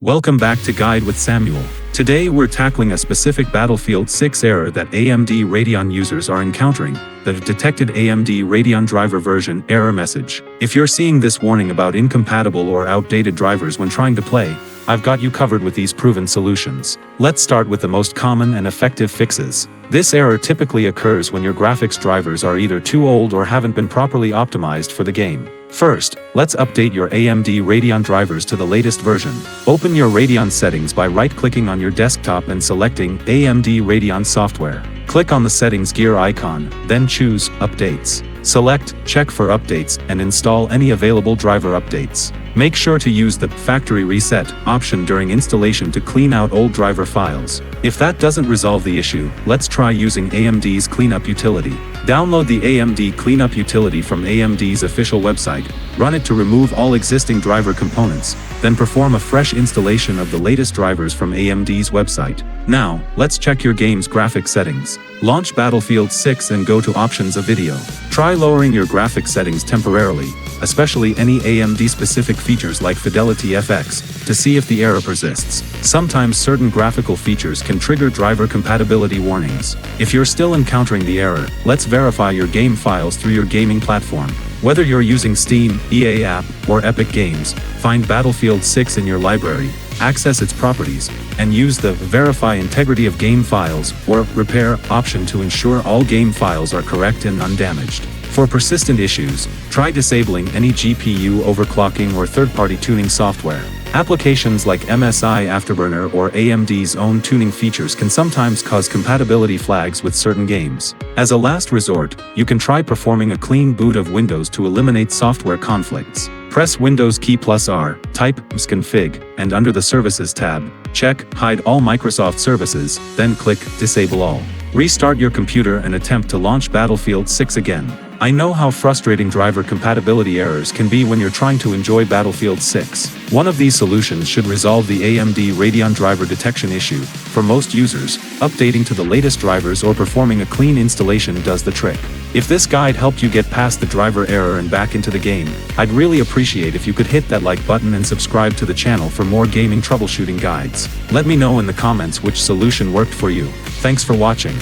Welcome back to Guide with Samuel. Today we're tackling a specific Battlefield 6 error that AMD Radeon users are encountering, the detected AMD Radeon driver version error message. If you're seeing this warning about incompatible or outdated drivers when trying to play, I've got you covered with these proven solutions. Let's start with the most common and effective fixes. This error typically occurs when your graphics drivers are either too old or haven't been properly optimized for the game. First, let's update your AMD Radeon drivers to the latest version. Open your Radeon settings by right-clicking on your desktop and selecting AMD Radeon software. Click on the settings gear icon, then choose Updates. Select Check for Updates and install any available driver updates. Make sure to use the Factory Reset option during installation to clean out old driver files. If that doesn't resolve the issue, let's try using AMD's Cleanup utility. Download the AMD Cleanup utility from AMD's official website, run it to remove all existing driver components, then perform a fresh installation of the latest drivers from AMD's website. Now, let's check your game's graphics settings. Launch Battlefield 6 and go to Options of Video. Try lowering your graphics settings temporarily, especially any AMD-specific features like Fidelity FX, to see if the error persists. Sometimes certain graphical features can trigger driver compatibility warnings. If you're still encountering the error, let's verify your game files through your gaming platform. Whether you're using Steam, EA App, or Epic Games, find Battlefield 6 in your library, access its properties, and use the Verify Integrity of Game Files or Repair option to ensure all game files are correct and undamaged. For persistent issues, try disabling any GPU overclocking or third-party tuning software. Applications like MSI Afterburner or AMD's own tuning features can sometimes cause compatibility flags with certain games. As a last resort, you can try performing a clean boot of Windows to eliminate software conflicts. Press Windows key +R, type msconfig, and under the Services tab, check Hide all Microsoft services, then click Disable all. Restart your computer and attempt to launch Battlefield 6 again. I know how frustrating driver compatibility errors can be when you're trying to enjoy Battlefield 6. One of these solutions should resolve the AMD Radeon driver detection issue. For most users, updating to the latest drivers or performing a clean installation does the trick. If this guide helped you get past the driver error and back into the game, I'd really appreciate if you could hit that like button and subscribe to the channel for more gaming troubleshooting guides. Let me know in the comments which solution worked for you. Thanks for watching.